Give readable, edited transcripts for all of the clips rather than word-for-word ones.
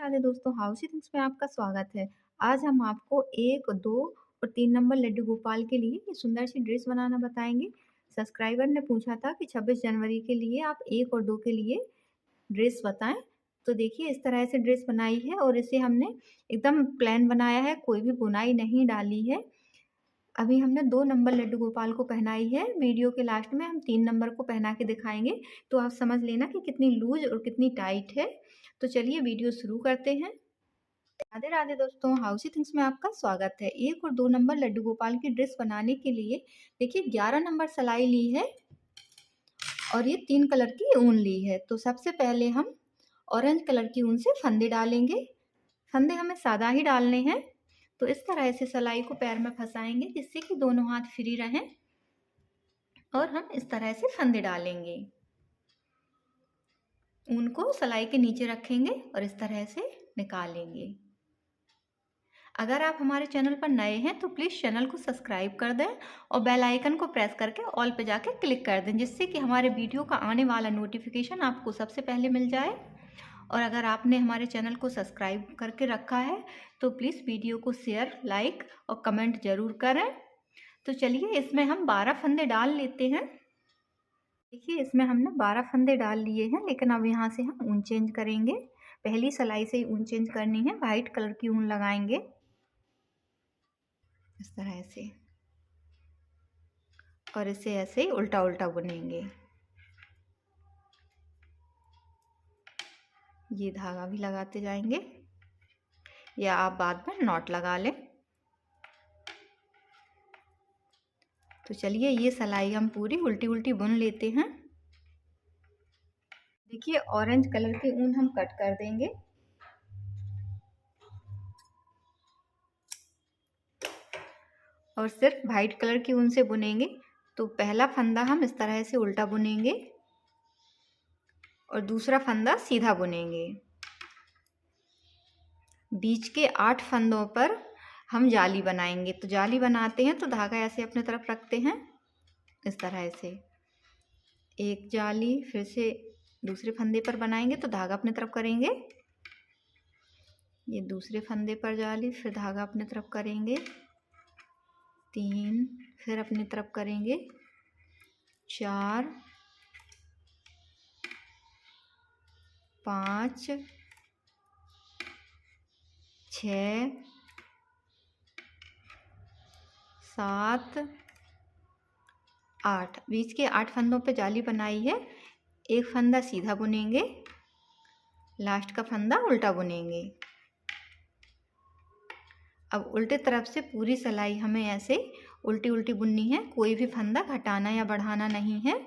राधे दोस्तों, हाउसी थिंग्स में आपका स्वागत है। आज हम आपको 1, 2 और 3 नंबर लड्डू गोपाल के लिए ये सुंदर सी ड्रेस बनाना बताएँगे। सब्सक्राइबर ने पूछा था कि 26 जनवरी के लिए आप 1 और 2 के लिए ड्रेस बताएँ। तो देखिए इस तरह से ड्रेस बनाई है और इसे हमने एकदम प्लेन बनाया है, कोई भी बुनाई नहीं डाली है। अभी हमने 2 नंबर लड्डू गोपाल को पहनाई है, वीडियो के लास्ट में हम 3 नंबर को पहना के दिखाएँगे, तो आप समझ लेना कि कितनी लूज़ और कितनी टाइट है। तो चलिए वीडियो शुरू करते हैं। राधे राधे दोस्तों, हाउसी थिंग्स में आपका स्वागत है। 1 और 2 नंबर लड्डू गोपाल की ड्रेस बनाने के लिए देखिए 11 नंबर सिलाई ली है और ये 3 कलर की ऊन ली है। तो सबसे पहले हम ऑरेंज कलर की ऊन से फंदे डालेंगे। फंदे हमें सादा ही डालने हैं। तो इस तरह से सिलाई को पैर में फंसाएंगे जिससे कि दोनों हाथ फ्री रहें और हम इस तरह से फंदे डालेंगे। ऊन को सिलाई के नीचे रखेंगे और इस तरह से निकालेंगे। अगर आप हमारे चैनल पर नए हैं तो प्लीज़ चैनल को सब्सक्राइब कर दें और बेल आइकन को प्रेस करके ऑल पे जाके क्लिक कर दें जिससे कि हमारे वीडियो का आने वाला नोटिफिकेशन आपको सबसे पहले मिल जाए। और अगर आपने हमारे चैनल को सब्सक्राइब करके रखा है तो प्लीज़ वीडियो को शेयर, लाइक और कमेंट ज़रूर करें। तो चलिए इसमें हम 12 फंदे डाल लेते हैं। देखिए इसमें हमने 12 फंदे डाल लिए हैं, लेकिन अब यहाँ से हम ऊन चेंज करेंगे। पहली सिलाई से ही ऊन चेंज करनी है। वाइट कलर की ऊन लगाएंगे इस तरह से और इसे ऐसे ही उल्टा उल्टा बुनेंगे। ये धागा भी लगाते जाएंगे या आप बाद में नॉट लगा लें। तो चलिए ये सिलाई हम पूरी उल्टी उल्टी बुन लेते हैं। देखिए ऑरेंज कलर की ऊन हम कट कर देंगे और सिर्फ वाइट कलर की ऊन से बुनेंगे। तो पहला फंदा हम इस तरह से उल्टा बुनेंगे और दूसरा फंदा सीधा बुनेंगे। बीच के 8 फंदों पर हम जाली बनाएंगे। तो जाली बनाते हैं तो धागा ऐसे अपने तरफ रखते हैं इस तरह से। एक जाली फिर से दूसरे फंदे पर बनाएंगे तो धागा अपने तरफ करेंगे। ये दूसरे फंदे पर जाली, फिर धागा अपने तरफ करेंगे। 3 फिर अपनी तरफ करेंगे। 4 5 6 7 8 बीच के 8 फंदों पे जाली बनाई है। एक फंदा सीधा बुनेंगे, लास्ट का फंदा उल्टा बुनेंगे। अब उल्टे तरफ से पूरी सिलाई हमें ऐसे उल्टी उल्टी बुननी है, कोई भी फंदा घटाना या बढ़ाना नहीं है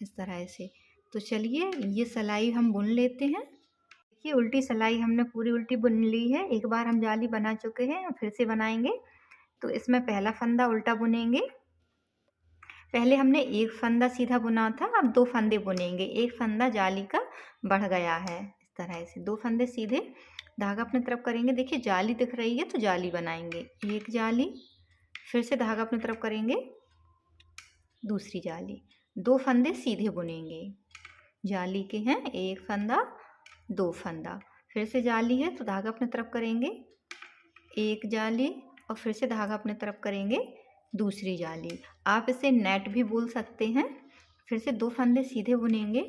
इस तरह से। तो चलिए ये सिलाई हम बुन लेते हैं। देखिए उल्टी सिलाई हमने पूरी उल्टी बुन ली है। एक बार हम जाली बना चुके हैं, फिर से बनाएंगे। तो इसमें पहला फंदा उल्टा बुनेंगे। पहले हमने एक फंदा सीधा बुना था, अब 2 फंदे बुनेंगे। एक फंदा जाली का बढ़ गया है इस तरह से। 2 फंदे सीधे, धागा अपनी तरफ करेंगे। देखिए जाली दिख रही है तो जाली बनाएंगे। एक जाली, फिर से धागा अपनी तरफ करेंगे, दूसरी जाली। 2 फंदे सीधे बुनेंगे। जाली के हैं, एक फंदा 2 फंदा, फिर से जाली है तो धागा अपनी तरफ करेंगे, एक जाली और फिर से धागा अपनी तरफ करेंगे, दूसरी जाली। आप इसे नेट भी बोल सकते हैं। फिर से 2 फंदे सीधे बुनेंगे,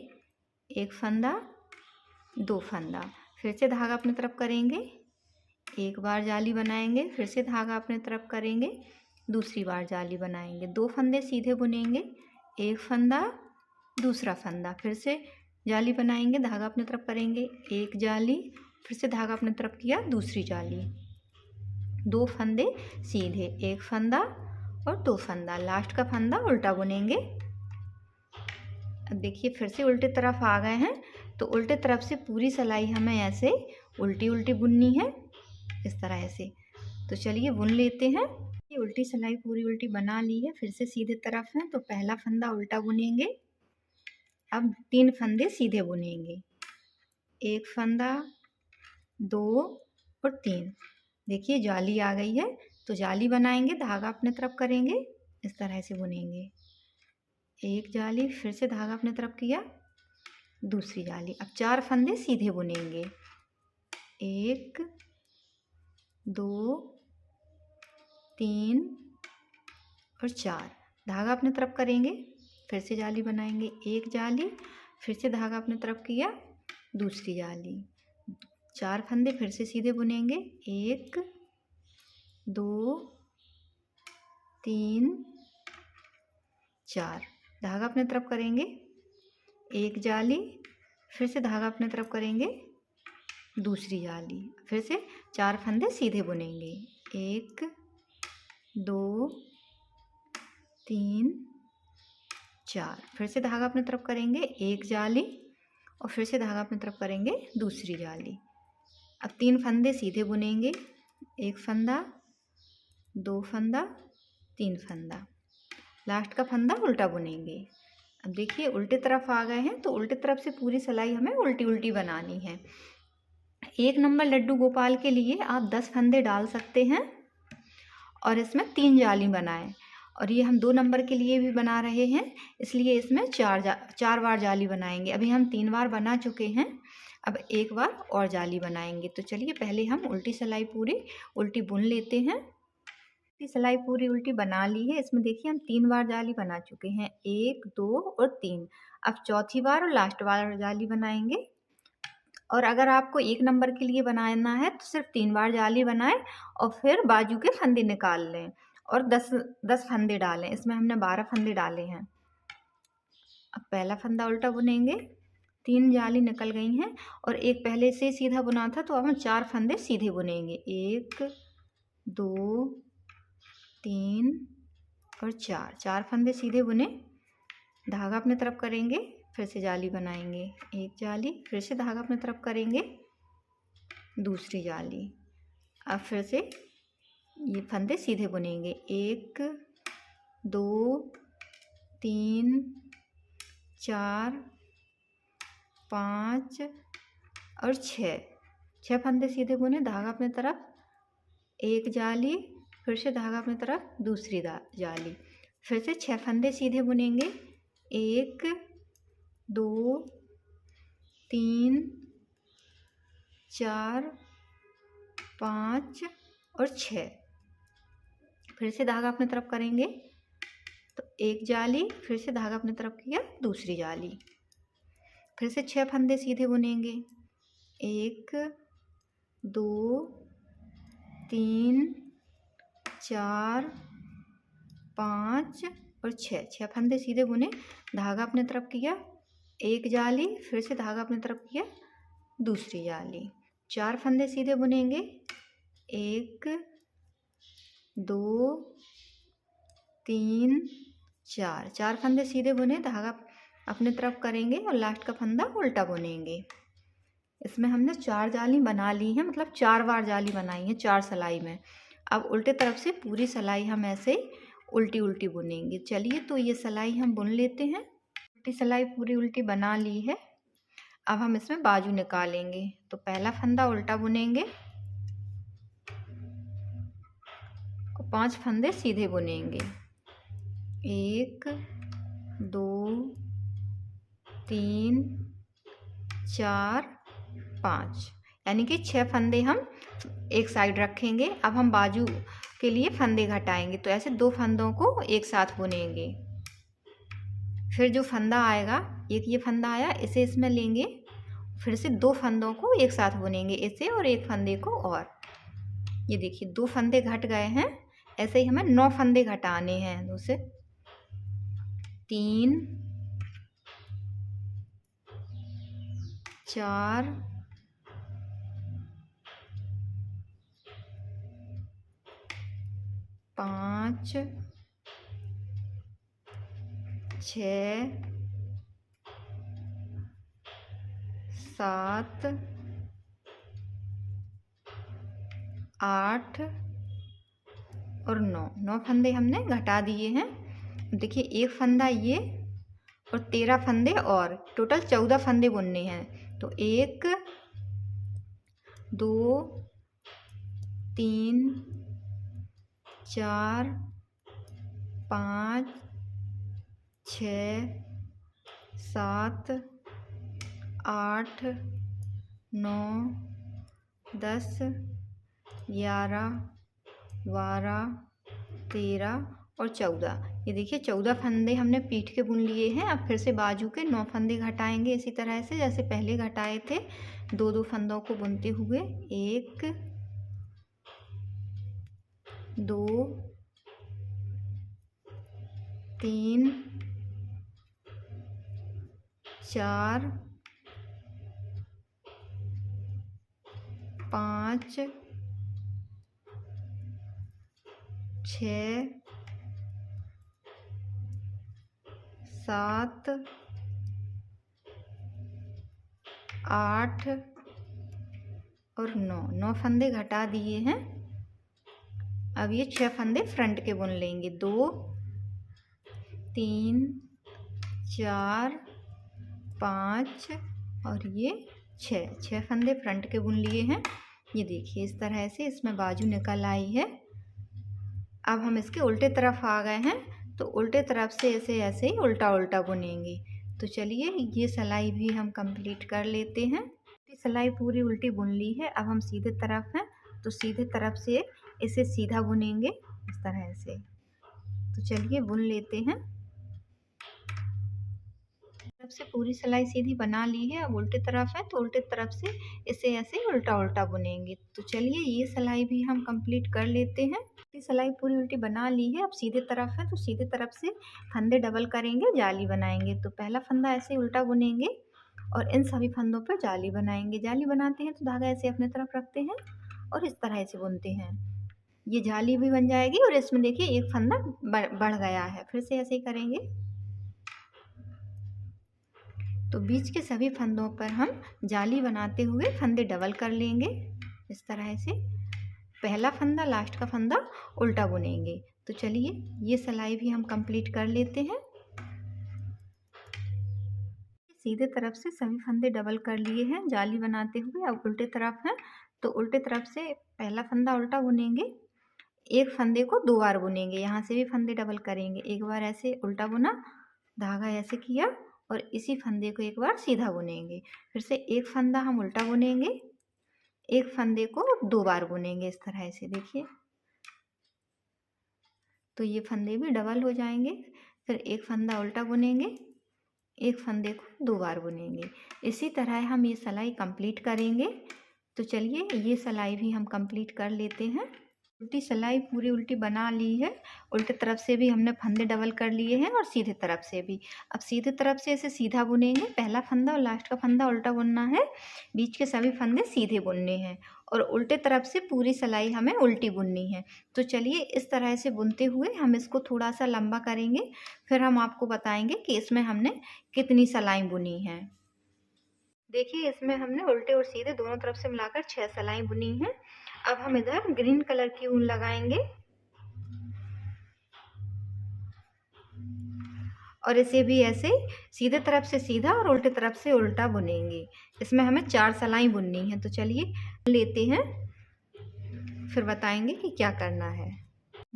एक फंदा 2 फंदा, फिर से धागा अपनी तरफ करेंगे, एक बार जाली बनाएंगे, फिर से धागा अपनी तरफ करेंगे, दूसरी बार जाली बनाएंगे। 2 फंदे सीधे बुनेंगे, एक फंदा दूसरा फंदा, फिर से जाली बनाएंगे, धागा अपनी तरफ करेंगे, एक जाली, फिर से धागा अपनी तरफ किया, दूसरी जाली। 2 फंदे सीधे, एक फंदा और 2 फंदा, लास्ट का फंदा उल्टा बुनेंगे। अब देखिए फिर से उल्टे तरफ आ गए हैं। तो उल्टे तरफ से पूरी सिलाई हमें ऐसे उल्टी उल्टी बुननी है इस तरह से। तो चलिए बुन लेते हैं। ये उल्टी सिलाई पूरी उल्टी बना ली है, फिर से सीधे तरफ है तो पहला फंदा उल्टा बुनेंगे। अब 3 फंदे सीधे बुनेंगे, एक फंदा 2 और 3। देखिए जाली आ गई है तो जाली बनाएंगे, धागा अपने तरफ करेंगे, इस तरह से बुनेंगे। एक जाली, फिर से धागा अपने तरफ किया, दूसरी जाली। अब 4 फंदे सीधे बुनेंगे, 1 2 3 और 4। धागा अपने तरफ करेंगे, फिर से जाली बनाएंगे, एक जाली, फिर से धागा अपने तरफ किया, दूसरी जाली, 4 फंदे फिर से सीधे बुनेंगे, 1 2 3 4। धागा अपने तरफ करेंगे, एक जाली, फिर से धागा अपने तरफ करेंगे, दूसरी जाली, फिर से 4 फंदे सीधे बुनेंगे, 1 2 3 4। फिर से धागा अपने तरफ करेंगे, एक जाली, और फिर से धागा अपने तरफ करेंगे, दूसरी जाली। अब 3 फंदे सीधे बुनेंगे, एक फंदा, 2 फंदा, 3 फंदा, लास्ट का फंदा उल्टा बुनेंगे। अब देखिए उल्टे तरफ आ गए हैं, तो उल्टे तरफ से पूरी सिलाई हमें उल्टी उल्टी बनानी है। 1 नंबर लड्डू गोपाल के लिए आप 10 फंदे डाल सकते हैं और इसमें 3 जाली बनाएं। और ये हम 2 नंबर के लिए भी बना रहे हैं, इसलिए इसमें 4 बार जाली बनाएंगे। अभी हम 3 बार बना चुके हैं, अब 1 बार और जाली बनाएंगे। तो चलिए पहले हम उल्टी सिलाई पूरी उल्टी बुन लेते हैं। उल्टी सिलाई पूरी उल्टी बना ली है। इसमें देखिए हम 3 बार जाली बना चुके हैं, 1 2 और 3। अब चौथी बार और लास्ट बार जाली बनाएंगे। और अगर आपको 1 नंबर के लिए बनाना है तो सिर्फ 3 बार जाली बनाएं और फिर बाजू के फंदे निकाल लें और 10 फंदे डालें। इसमें हमने 12 फंदे डाले हैं। अब पहला फंदा उल्टा बुनेंगे, 3 जाली निकल गई हैं और एक पहले से सीधा बुना था, तो अब हम 4 फंदे सीधे बुनेंगे, 1 2 3 और 4 फंदे सीधे बुने। धागा अपने तरफ करेंगे, फिर से जाली बनाएंगे, एक जाली, फिर से धागा अपने तरफ करेंगे, दूसरी जाली। अब फिर से ये फंदे सीधे बुनेंगे, 1 2 3 4 5 और 6 फंदे सीधे बुने। धागा अपने तरफ, एक जाली, फिर से धागा अपने तरफ, दूसरी जाली, फिर से 6 फंदे सीधे बुनेंगे, 1 2 3 4 5 और 6। फिर से धागा अपने तरफ करेंगे, तो एक जाली, फिर से धागा अपने तरफ किया, दूसरी जाली, फिर से 6 फंदे सीधे बुनेंगे, 1 2 3 4 5 और 6 फंदे सीधे बुने। धागा अपने तरफ किया, एक जाली, फिर से धागा अपने तरफ किया, दूसरी जाली, 4 फंदे सीधे बुनेंगे, 1 2 3 4 फंदे सीधे बुने। धागा अपने तरफ करेंगे और लास्ट का फंदा उल्टा बुनेंगे। इसमें हमने 4 जाली बना ली है, मतलब 4 बार जाली बनाई है 4 सिलाई में। अब उल्टे तरफ से पूरी सिलाई हम ऐसे उल्टी उल्टी बुनेंगे। चलिए तो ये सिलाई हम बुन लेते हैं। उल्टी सिलाई पूरी उल्टी बना ली है। अब हम इसमें बाजू निकालेंगे। तो पहला फंदा उल्टा बुनेंगे और 5 फंदे सीधे बुनेंगे, 1 2 3 4 5, यानी कि 6 फंदे हम एक साइड रखेंगे। अब हम बाजू के लिए फंदे घटाएंगे, तो ऐसे 2 फंदों को एक साथ बुनेंगे। फिर जो फंदा आएगा, एक ये फंदा आया, इसे इसमें लेंगे, फिर से 2 फंदों को एक साथ बुनेंगे, इसे और एक फंदे को। और ये देखिए 2 फंदे घट गए हैं। ऐसे ही हमें 9 फंदे घटाने हैं। 2 से 3 4 5 6 7 8 और 9 फंदे हमने घटा दिए हैं। देखिए एक फंदा ये और 13 फंदे और, टोटल 14 फंदे बुनने हैं। तो 1 2 3 4 5 6 7 8 9 10, 11, 12, 13 और 14। ये देखिए 14 फंदे हमने पीठ के बुन लिए हैं। अब फिर से बाजू के 9 फंदे घटाएंगे इसी तरह से जैसे पहले घटाए थे। 2-2 फंदों को बुनते हुए 1, 2, 3, 4, 5, 6, 7, 8 और 9 फंदे घटा दिए हैं। अब ये 6 फंदे फ्रंट के बुन लेंगे। 2, 3, 4, 5 और ये 6 फंदे फ्रंट के बुन लिए हैं। ये देखिए इस तरह से इसमें बाजू निकल आई है। अब हम इसके उल्टे तरफ आ गए हैं तो उल्टे तरफ से इसे ऐसे ही उल्टा उल्टा बुनेंगे। तो चलिए ये सिलाई भी हम कंप्लीट कर लेते हैं। सिलाई पूरी उल्टी बुन ली है। अब हम सीधे तरफ हैं तो सीधे तरफ से इसे सीधा बुनेंगे इस तरह से। तो चलिए बुन लेते हैं। तरफ से पूरी सिलाई सीधी बना ली है। अब उल्टे तरफ है तो उल्टे तरफ से इसे ऐसे उल्टा उल्टा बुनेंगे। तो चलिए ये सिलाई भी हम कंप्लीट कर लेते हैं। सिलाई पूरी उल्टी बना ली है। अब सीधे तरफ है तो सीधे तरफ से फंदे डबल करेंगे, जाली बनाएंगे। तो पहला फंदा ऐसे उल्टा बुनेंगे और इन सभी फंदों पर जाली बनाएंगे। जाली बनाते हैं तो धागा ऐसे अपने तरफ रखते हैं और इस तरह से बुनते हैं। ये जाली भी बन जाएगी और इसमें देखिए एक फंदा बढ़ गया है। फिर से ऐसे ही करेंगे। तो बीच के सभी फंदों पर हम जाली बनाते हुए फंदे डबल कर लेंगे इस तरह से। पहला फंदा लास्ट का फंदा उल्टा बुनेंगे। तो चलिए ये सिलाई भी हम कंप्लीट कर लेते हैं। सीधे तरफ से सभी फंदे डबल कर लिए हैं जाली बनाते हुए। अब उल्टे तरफ है तो उल्टे तरफ से पहला फंदा उल्टा बुनेंगे। एक फंदे को 2 बार बुनेंगे। यहाँ से भी फंदे डबल करेंगे। एक बार ऐसे उल्टा बुना, धागा ऐसे किया और इसी फंदे को एक बार सीधा बुनेंगे। फिर से एक फंदा हम उल्टा बुनेंगे, एक फंदे को 2 बार बुनेंगे इस तरह से। देखिए तो ये फंदे भी डबल हो जाएंगे। फिर एक फंदा उल्टा बुनेंगे, एक फंदे को 2 बार बुनेंगे। इसी तरह हम ये सिलाई कंप्लीट करेंगे। तो चलिए ये सिलाई भी हम कंप्लीट कर लेते हैं। उल्टी सिलाई पूरी उल्टी बना ली है। उल्टे तरफ से भी हमने फंदे डबल कर लिए हैं और सीधे तरफ से भी। अब सीधे तरफ से इसे सीधा बुनेंगे। पहला फंदा और लास्ट का फंदा उल्टा बुनना है। बीच के सभी फंदे सीधे बुनने हैं और उल्टे तरफ से पूरी सिलाई हमें उल्टी बुननी है। तो चलिए इस तरह से बुनते हुए हम इसको थोड़ा सा लंबा करेंगे। फिर हम आपको बताएंगे कि इसमें हमने कितनी सिलाई बुनी है। देखिए इसमें हमने उल्टे और सीधे दोनों तरफ से मिलाकर 6 सिलाई बुनी है। अब हम इधर ग्रीन कलर की ऊन लगाएंगे और इसे भी ऐसे सीधे तरफ से सीधा और उल्टे तरफ से उल्टा बुनेंगे। इसमें हमें 4 सिलाई बुननी है। तो चलिए लेते हैं, फिर बताएंगे कि क्या करना है।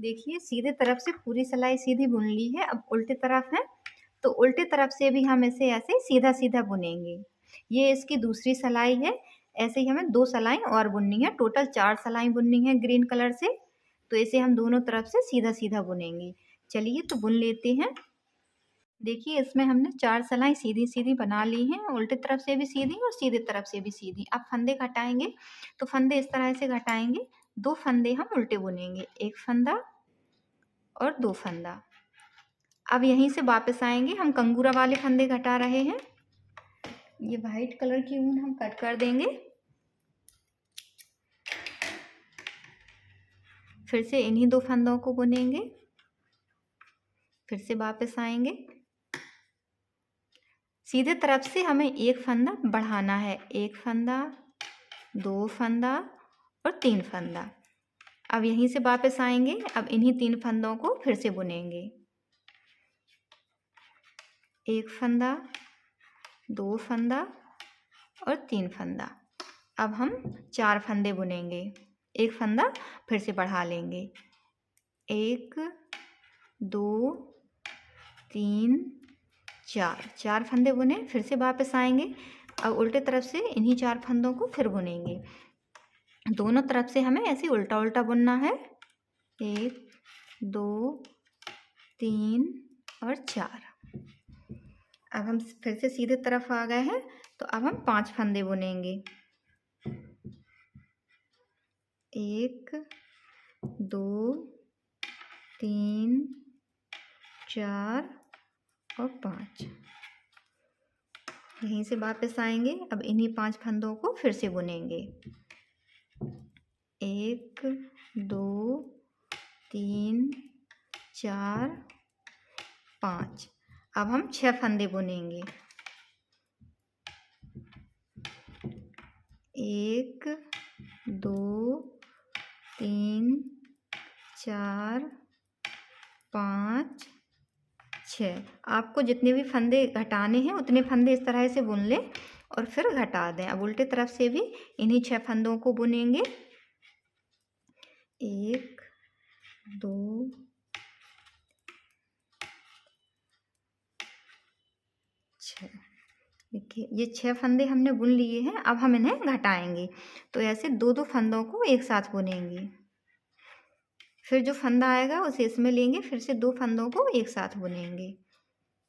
देखिए सीधे तरफ से पूरी सिलाई सीधी बुन ली है। अब उल्टे तरफ है तो उल्टे तरफ से भी हम इसे ऐसे सीधा सीधा बुनेंगे। ये इसकी दूसरी सिलाई है। ऐसे ही हमें 2 सिलाई और बुननी है। टोटल 4 सिलाई बुननी है ग्रीन कलर से। तो इसे हम दोनों तरफ से सीधा सीधा बुनेंगे। चलिए तो बुन लेते हैं। देखिए इसमें हमने 4 सिलाई सीधी सीधी बना ली हैं। उल्टे तरफ से भी सीधी और सीधे तरफ से भी सीधी। अब फंदे घटाएंगे तो फंदे इस तरह से घटाएंगे। 2 फंदे हम उल्टे बुनेंगे, एक फंदा और 2 फंदा। अब यहीं से वापस आएंगे। हम कंगूरा वाले फंदे घटा रहे हैं। ये वाइट कलर की ऊन हम कट कर देंगे। फिर से इन्हीं 2 फंदों को बुनेंगे। फिर से वापस आएंगे। सीधे तरफ से हमें एक फंदा बढ़ाना है। एक फंदा, 2 फंदा और 3 फंदा। अब यहीं से वापस आएंगे। अब इन्हीं 3 फंदों को फिर से बुनेंगे। एक फंदा, 2 फंदा और 3 फंदा। अब हम 4 फंदे बुनेंगे। एक फंदा फिर से बढ़ा लेंगे। 1, 2, 3, 4 फंदे बुने। फिर से वापस आएंगे। अब उल्टे तरफ से इन्हीं 4 फंदों को फिर बुनेंगे। दोनों तरफ से हमें ऐसे उल्टा उल्टा बुनना है। 1 2 3 और 4। अब हम फिर से सीधे तरफ आ गए हैं, तो अब हम 5 फंदे बुनेंगे। 1 2 3 4 और 5। यहीं से वापस आएंगे। अब इन्हीं 5 फंदों को फिर से बुनेंगे। 1 2 3 4 5। अब हम 6 फंदे बुनेंगे। 1 2 3 4 5 6। आपको जितने भी फंदे घटाने हैं उतने फंदे इस तरह से बुन लें और फिर घटा दें। अब उल्टे तरफ से भी इन्हीं 6 फंदों को बुनेंगे। 1 2 6। देखिए ये 6 फंदे हमने बुन लिए हैं। अब हम इन्हें घटाएंगे, तो ऐसे 2-2 फंदों को एक साथ बुनेंगे। फिर जो फंदा आएगा उसे इसमें लेंगे, फिर से 2 फंदों को एक साथ बुनेंगे।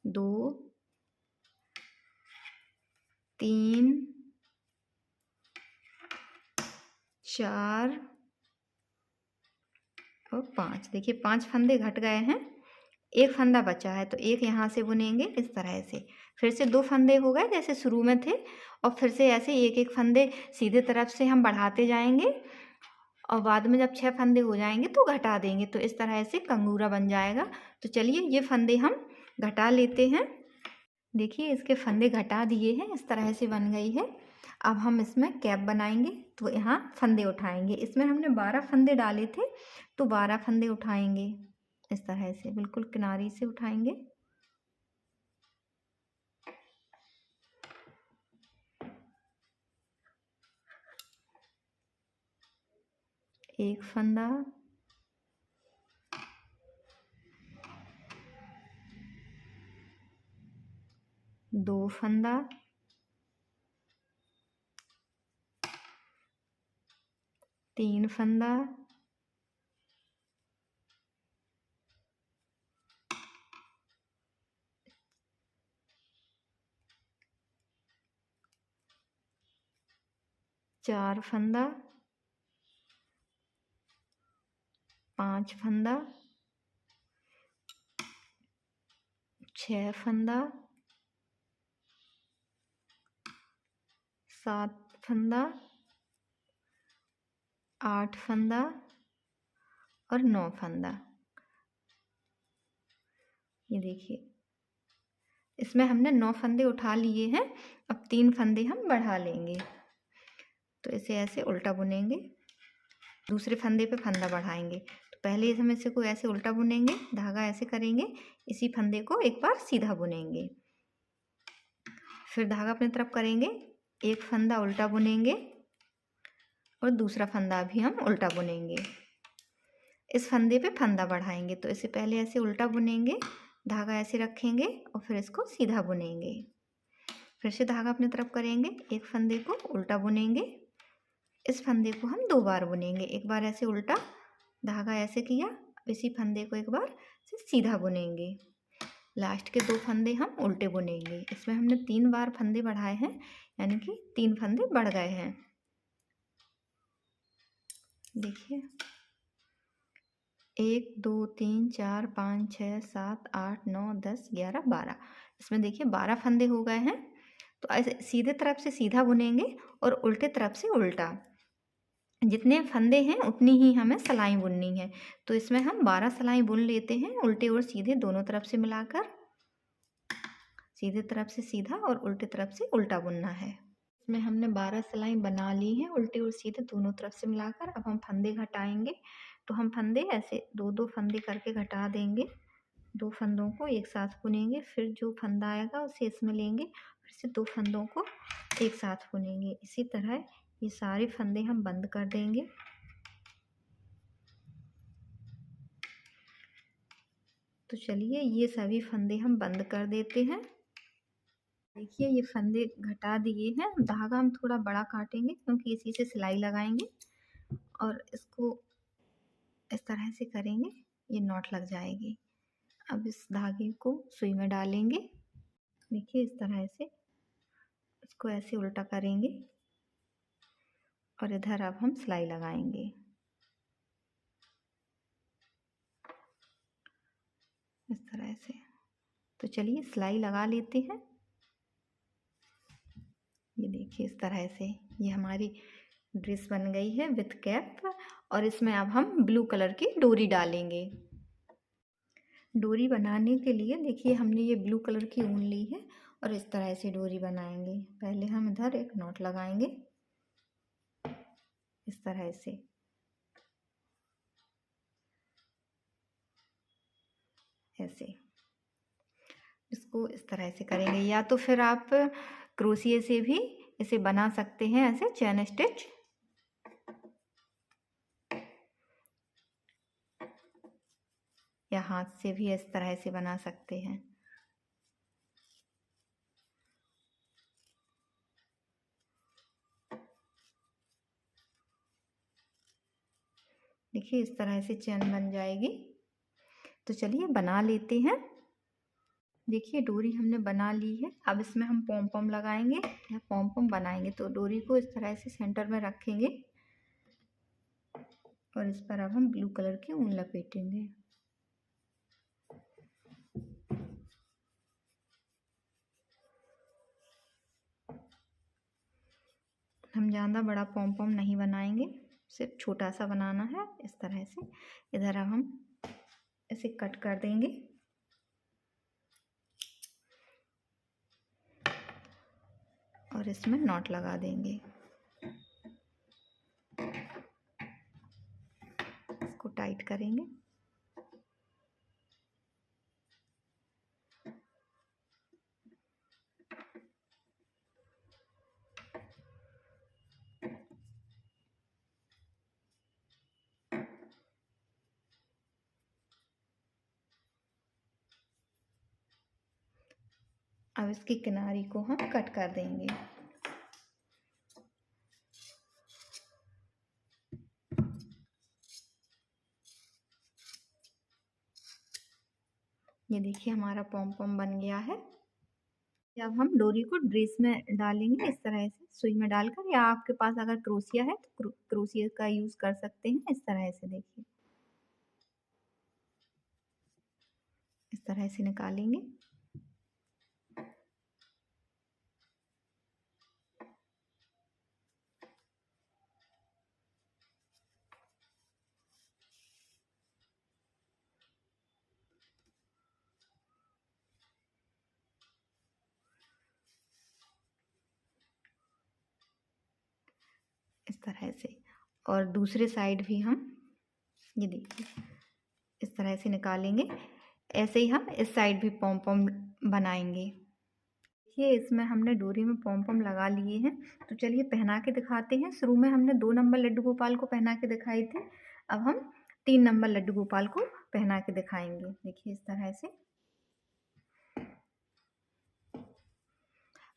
2 3 4 और 5। देखिए 5 फंदे घट गए हैं, एक फंदा बचा है, तो एक यहाँ से बुनेंगे इस तरह से। फिर से 2 फंदे हो गए जैसे शुरू में थे, और फिर से ऐसे एक एक फंदे सीधे तरफ से हम बढ़ाते जाएंगे, और बाद में जब 6 फंदे हो जाएंगे तो घटा देंगे। तो इस तरह से कंगूरा बन जाएगा। तो चलिए ये फंदे हम घटा लेते हैं। देखिए इसके फंदे घटा दिए हैं, इस तरह से बन गई है। अब हम इसमें कैप बनाएंगे, तो यहाँ फंदे उठाएंगे। इसमें हमने 12 फंदे डाले थे, तो 12 फंदे उठाएंगे इस तरह से, बिल्कुल किनारी से उठाएंगे। एक फंदा, 2 फंदा, 3 फंदा, 4 फंदा, 5 फंदा, 6 फंदा, 7 फंदा, 8 फंदा और 9 फंदा। ये देखिए इसमें हमने 9 फंदे उठा लिए हैं। अब 3 फंदे हम बढ़ा लेंगे, तो इसे ऐसे उल्टा बुनेंगे। दूसरे फंदे पे फंदा बढ़ाएंगे, तो पहले हम इसे को ऐसे उल्टा बुनेंगे, धागा ऐसे करेंगे, इसी फंदे को एक बार सीधा बुनेंगे, फिर धागा अपनी तरफ करेंगे, एक फंदा उल्टा बुनेंगे और दूसरा फंदा भी हम उल्टा बुनेंगे। इस फंदे पे फंदा बढ़ाएंगे, तो इसे पहले ऐसे उल्टा बुनेंगे, धागा ऐसे रखेंगे और फिर इसको सीधा बुनेंगे। फिर से धागा अपनी तरफ करेंगे, एक फंदे को उल्टा बुनेंगे, इस फंदे को हम 2 बार बुनेंगे। एक बार ऐसे उल्टा धागा ऐसे किया, इसी फंदे को एक बार से सीधा बुनेंगे। लास्ट के 2 फंदे हम उल्टे बुनेंगे। इसमें हमने 3 बार फंदे बढ़ाए हैं, यानी कि 3 फंदे बढ़ गए हैं। देखिए 1 2 3 4 5 6 7 8 9 10 11 12। इसमें देखिए 12 फंदे हो गए हैं। तो ऐसे सीधे तरफ से सीधा बुनेंगे और उल्टे तरफ से उल्टा। जितने फंदे हैं उतनी ही हमें सिलाई बुननी है। तो इसमें हम 12 सिलाई बुन लेते हैं, उल्टे और सीधे दोनों तरफ से मिलाकर। सीधे तरफ से सीधा और उल्टे तरफ से उल्टा बुनना है। इसमें हमने 12 सिलाई बना ली हैं, उल्टे और सीधे दोनों तरफ से मिलाकर। अब हम फंदे घटाएंगे, तो हम फंदे ऐसे 2-2 फंदे करके घटा देंगे। 2 फंदों को एक साथ बुनेंगे, फिर जो फंदा आएगा उसे इसमें लेंगे, फिर से 2 फंदों को एक साथ बुनेंगे। इसी तरह ये सारे फंदे हम बंद कर देंगे। तो चलिए ये सभी फंदे हम बंद कर देते हैं। देखिए ये फंदे घटा दिए हैं। धागा हम थोड़ा बड़ा काटेंगे क्योंकि इसी से सिलाई लगाएंगे। और इसको इस तरह से करेंगे, ये नॉट लग जाएगी। अब इस धागे को सुई में डालेंगे, देखिए इस तरह से इसको ऐसे उल्टा करेंगे और इधर अब हम सिलाई लगाएंगे। इस तरह से। तो चलिए सिलाई लगा लेते हैं। ये देखिए इस तरह से ये हमारी ड्रेस बन गई है विथ कैप। और इसमें अब हम ब्लू कलर की डोरी डालेंगे। डोरी बनाने के लिए देखिए हमने ये ब्लू कलर की ऊन ली है और इस तरह से डोरी बनाएंगे। पहले हम इधर एक नॉट लगाएंगे इस तरह से। ऐसे इसको इस तरह से करेंगे, या तो फिर आप क्रोशिया से भी इसे बना सकते हैं ऐसे चैन स्टिच। या हाथ से भी इस तरह से बना सकते हैं। देखिए इस तरह से चैन बन जाएगी। तो चलिए बना लेते हैं। देखिए डोरी हमने बना ली है। अब इसमें हम पॉम पॉम लगाएंगे या पॉम पॉम बनाएंगे। तो डोरी को इस तरह से सेंटर में रखेंगे और इस पर अब हम ब्लू कलर की ऊन लपेटेंगे। हम ज़्यादा बड़ा पॉम पॉम नहीं बनाएंगे, सिर्फ छोटा सा बनाना है इस तरह से। इधर अब हम इसे कट कर देंगे और इसमें नॉट लगा देंगे। इसको टाइट करेंगे। अब इसकी किनारी को हम कट कर देंगे। ये देखिए हमारा पॉम पॉम बन गया है। अब हम डोरी को ड्रेस में डालेंगे इस तरह से सुई में डालकर, या आपके पास अगर क्रोशिया है तो क्रोशिया का यूज कर सकते हैं। इस तरह से देखिए इस तरह से निकालेंगे। इस तरह से। और दूसरे साइड भी हम ये देखिए इस तरह से निकालेंगे। ऐसे ही हम इस साइड भी पॉम पॉम बनाएंगे। देखिए इसमें हमने डोरी में पॉम पॉम लगा लिए हैं। तो चलिए पहना के दिखाते हैं। शुरू में हमने 2 नंबर लड्डू गोपाल को पहना के दिखाए थे। अब हम 3 नंबर लड्डू गोपाल को पहना के दिखाएंगे। देखिए इस तरह से।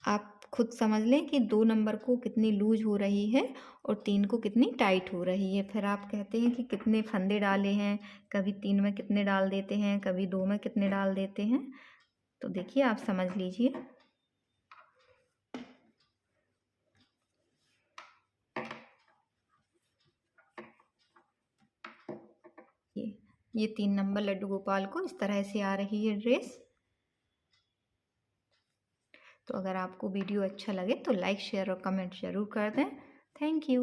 आप खुद समझ लें कि 2 नंबर को कितनी लूज हो रही है और 3 को कितनी टाइट हो रही है। फिर आप कहते हैं कि कितने फंदे डाले हैं, कभी 3 में कितने डाल देते हैं, कभी 2 में कितने डाल देते हैं। तो देखिए आप समझ लीजिए। ये 3 नंबर लड्डू गोपाल को इस तरह से आ रही है ड्रेस। तो अगर आपको वीडियो अच्छा लगे तो लाइक शेयर और कमेंट ज़रूर कर दें। Thank you.